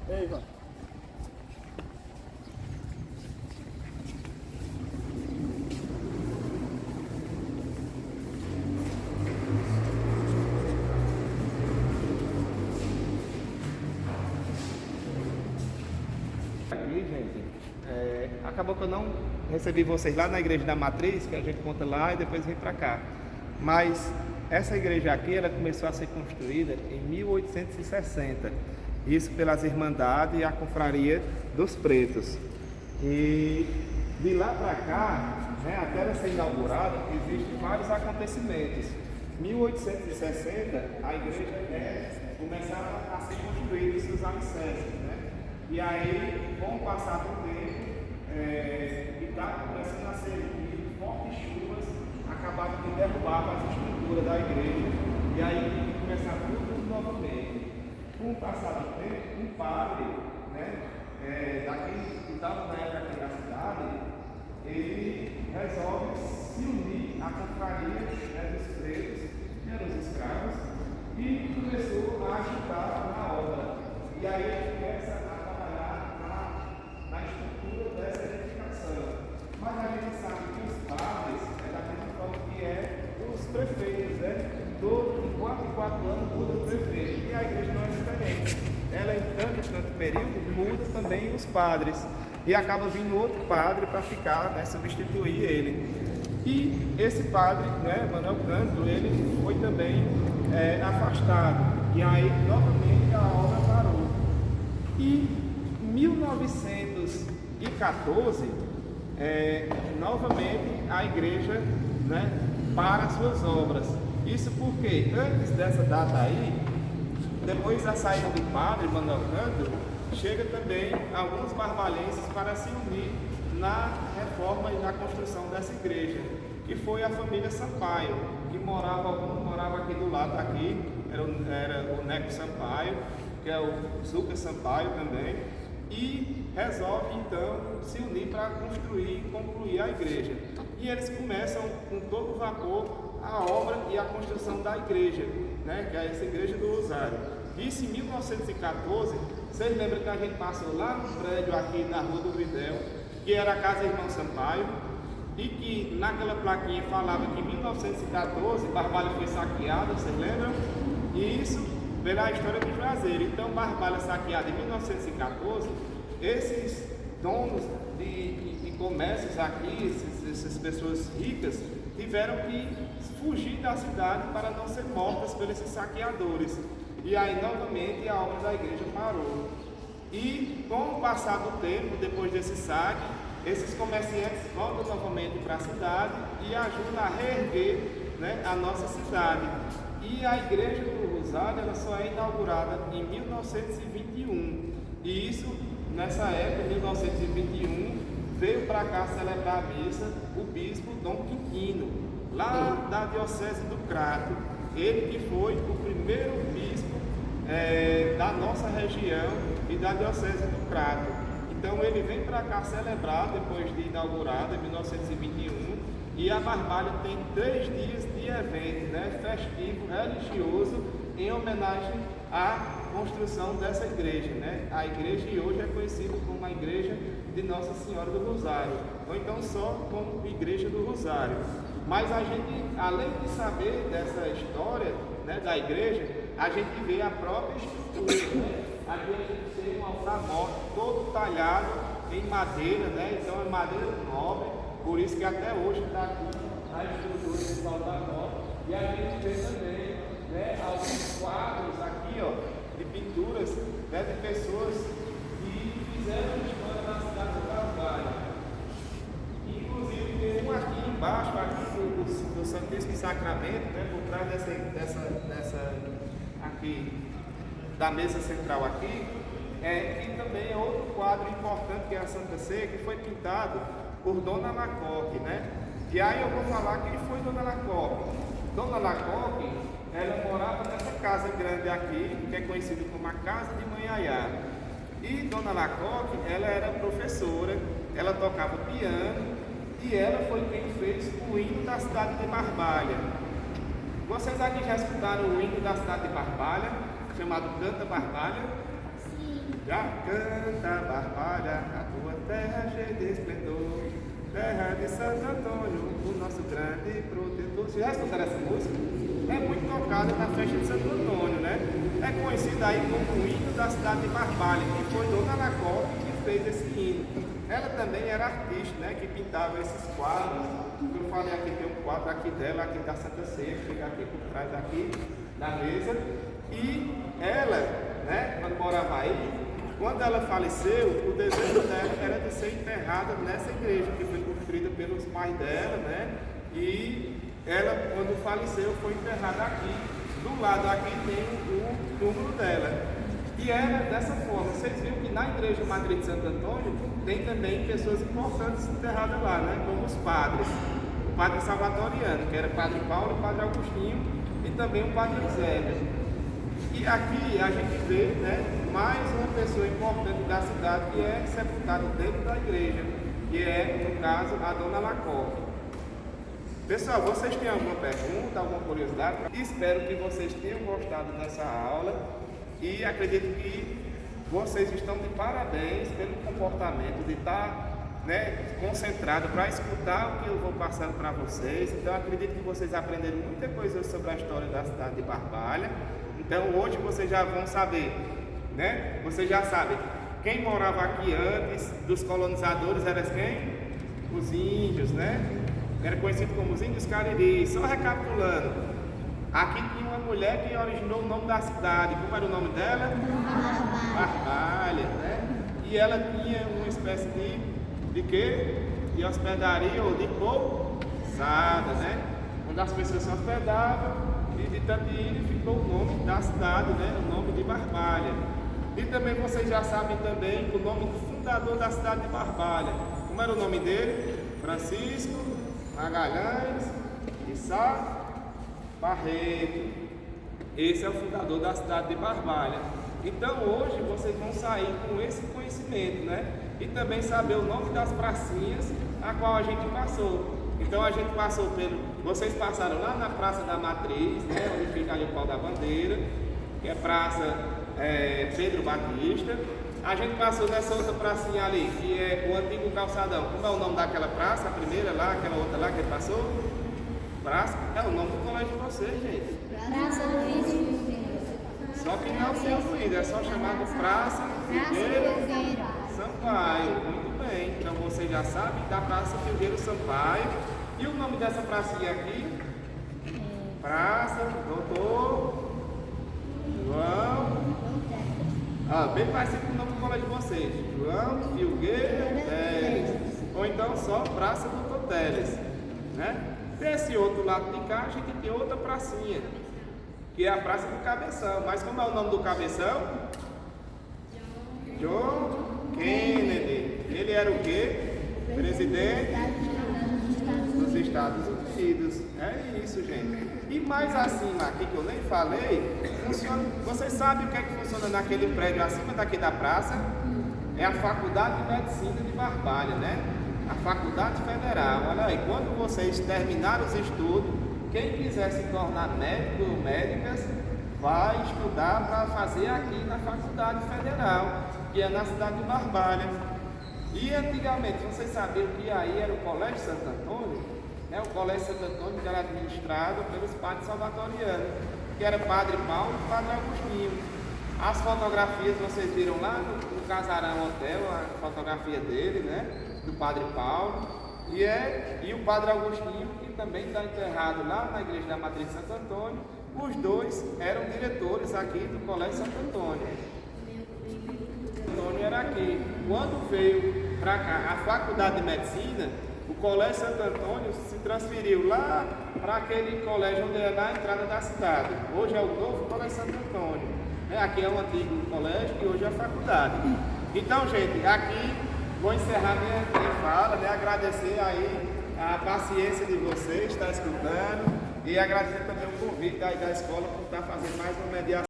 Ei, Ivan. Aqui, gente, acabou que eu não recebi vocês lá na igreja da Matriz, que a gente conta lá e depois vem para cá. Mas essa igreja aqui, ela começou a ser construída em 1860. Isso pelas Irmandades e a Confraria dos Pretos. E de lá para cá, né, até ela ser inaugurada, existem vários acontecimentos. 1860, a igreja começava a ser construída, seus alicerces, né? E aí, com o passar do tempo, e estava começando a ser fortes chuvas, acabavam de derrubar as estruturas da igreja, e aí começava tudo novamente. Com o passar do tempo, um padre, né, daqui que estava na época aqui na cidade, ele resolve se unir à confraria, né, dos pretos, que eram os escravos, e começou a ajudar na obra. E aí ele começa a trabalhar na estrutura dessa edificação. Mas a gente sabe que os padres é da mesma forma que os prefeitos, né? De 4 em 4 anos muda o prefeito. E a igreja não é diferente. Ela, em tanto período, muda também os padres. E acaba vindo outro padre para ficar, né, substituir ele. E esse padre, né, Manuel Cândido, ele foi também afastado. E aí, novamente, a obra parou. E em 1914, novamente a igreja, né, para suas obras. Isso porque antes dessa data aí, depois da saída do padre Manuel Cândido, chega também alguns barbalenses para se unir na reforma e na construção dessa igreja, que foi a família Sampaio, que alguns moravam aqui do lado, aqui era o Neco Sampaio, que é o Zuca Sampaio também, e resolve então se unir para construir e concluir a igreja. E eles começam com todo vapor a obra e a construção da igreja, né, que é essa igreja do Rosário. Isso em 1914, vocês lembram que a gente passou lá no prédio aqui na Rua do Videl, que era a Casa Irmão Sampaio, e que naquela plaquinha falava que em 1914 Barbalha foi saqueada, vocês lembram? E isso pela história do Juazeiro. Então, Barbalha saqueada em 1914, esses donos de comércios aqui, essas pessoas ricas, tiveram que fugir da cidade para não ser mortas por esses saqueadores. E aí, novamente, a obra da igreja parou. E com o passar do tempo, depois desse saque, esses comerciantes voltam novamente para a cidade e ajudam a reerguer, né, a nossa cidade. E a igreja do Rosário, ela só é inaugurada em 1921. E isso, nessa época, em 1921, veio para cá celebrar a missa o bispo Dom Quintino, lá da Diocese do Crato. Ele que foi o primeiro bispo da nossa região e da Diocese do Crato. Então ele vem para cá celebrar, depois de inaugurada em 1921, e a Barbalha tem 3 dias de evento, né, festivo, religioso, em homenagem à construção dessa igreja, né? A igreja hoje é conhecida como a Igreja de Nossa Senhora do Rosário, ou então só como Igreja do Rosário. Mas a gente, além de saber dessa história, né, da igreja, a gente vê a própria estrutura, né? Aqui a gente tem um altar-mor todo talhado em madeira, né? Então é madeira nobre, por isso que até hoje está aqui a estrutura desse altar-mor. E a gente vê também, né, alguns quadros aqui, ó, de pinturas, né, de pessoas que fizeram história na cidade do Barbalha. Inclusive tem um aqui embaixo, aqui do Santíssimo Sacramento, né, por trás dessa aqui da mesa central aqui, e também é outro quadro importante, que é a Santa Ceia, que foi pintado por Dona Lacoque, né? E aí eu vou falar quem foi Dona Lacoque. Dona Lacoque, ela morava nessa casa grande aqui, que é conhecida como a Casa de Manhaiá. E Dona Lacoque, ela era professora, ela tocava piano, e ela foi quem fez o hino da cidade de Barbalha. Vocês aqui já escutaram o hino da cidade de Barbalha, chamado Canta Barbalha? Sim. Já canta Barbalha, a tua terra cheia de esplendor, terra de Santo Antônio, o nosso grande protetor. Vocês já escutaram essa música? É muito tocada na festa de Santo Antônio, né? É conhecida aí como o hino da cidade de Barbalha, que foi Dona Lacoque que fez esse hino. Ela também era artista, né? Que pintava esses quadros. Eu falei aqui, tem um quadro aqui dela, aqui da Santa Ceia, que fica aqui por trás aqui da mesa. E ela, né, quando morava aí, quando ela faleceu, o desejo dela era de ser enterrada nessa igreja, que foi construída pelos pais dela, né? E ela, quando faleceu, foi enterrada aqui. Do lado aqui tem o túmulo dela. E era dessa forma. Vocês viram que na igreja Matriz de Santo Antônio tem também pessoas importantes enterradas lá, né? Como os padres. O padre Salvatoriano, que era Padre Paulo e Padre Agostinho, e também o Padre Zébio. E aqui a gente vê, né, mais uma pessoa importante da cidade que é sepultada dentro da igreja, que é, no caso, a Dona Lacoque. Pessoal, vocês têm alguma pergunta, alguma curiosidade? Espero que vocês tenham gostado dessa aula. E acredito que vocês estão de parabéns pelo comportamento de estar, né, concentrado para escutar o que eu vou passando para vocês. Então acredito que vocês aprenderam muita coisa sobre a história da cidade de Barbalha. Então hoje vocês já vão saber, né? Vocês já sabem quem morava aqui antes dos colonizadores era quem? Os índios, né? Era conhecido como os índios Cariri. Só recapitulando. Aqui tinha uma mulher que originou o nome da cidade. Como era o nome dela? Barbalha, né? E ela tinha uma espécie de quê? De hospedaria ou de pousada, né? Onde as pessoas se hospedavam e de tanto ir ficou o nome da cidade, né? O nome de Barbalha. E também vocês já sabem também o nome do fundador da cidade de Barbalha. Como era o nome dele? Francisco Magalhães de Sá Barreto. Esse é o fundador da cidade de Barbalha. Então hoje vocês vão sair com esse conhecimento, né? E também saber o nome das pracinhas a qual a gente passou. Então a gente passou pelo... Vocês passaram lá na Praça da Matriz, né? Onde fica ali o Pau da Bandeira, que é Praça Pedro Batista. A gente passou nessa outra pracinha ali, que é o antigo calçadão. Como é o nome daquela praça? A primeira lá, aquela outra lá que ele passou? Praça? É o nome do colégio de vocês, gente. Praça Luiz Figueiredo. Só que não se incluído, é só chamado Praça Figueiro Sampaio. Muito bem, então vocês já sabem da Praça Figueiro Sampaio. E o nome dessa pracinha aqui? Praça Doutor João. Bem parecido com o nome do colégio de vocês. João Filgueira Teles. Ou então só Praça Doutor Teles, né? Desse outro lado de cá, a gente tem outra pracinha, que é a Praça do Cabeção. Mas como é o nome do Cabeção? John Kennedy. Ele era o quê? Presidente dos Estados Unidos. É isso, gente. E mais acima aqui, que eu nem falei, funciona... Vocês sabem o que é que funciona naquele prédio acima daqui da praça? É a Faculdade de Medicina de Barbalha, né? A Faculdade Federal. Olha aí, quando vocês terminarem os estudos, quem quiser se tornar médico ou médicas, vai estudar para fazer aqui na Faculdade Federal, que é na cidade de Barbalha. E antigamente, vocês sabiam que aí era o Colégio Santo Antônio? Né? O Colégio Santo Antônio que era administrado pelos padres salvatorianos, que era Padre Paulo e Padre Agostinho. As fotografias vocês viram lá no Casarão Hotel, a fotografia dele, né? Do Padre Paulo, e o Padre Agostinho, que também está enterrado lá na igreja da Matriz de Santo Antônio. Os dois eram diretores aqui do Colégio Santo Antônio. Antônio era aqui. Quando veio para cá a Faculdade de Medicina, o Colégio Santo Antônio se transferiu lá para aquele colégio onde é na entrada da cidade. Hoje é o novo Colégio Santo Antônio. Aqui é o antigo colégio e hoje é a faculdade. Então, gente, aqui vou encerrar minha fala, né? Agradecer aí a paciência de vocês, estar escutando, e agradecer também o convite aí da escola por estar fazendo mais uma mediação.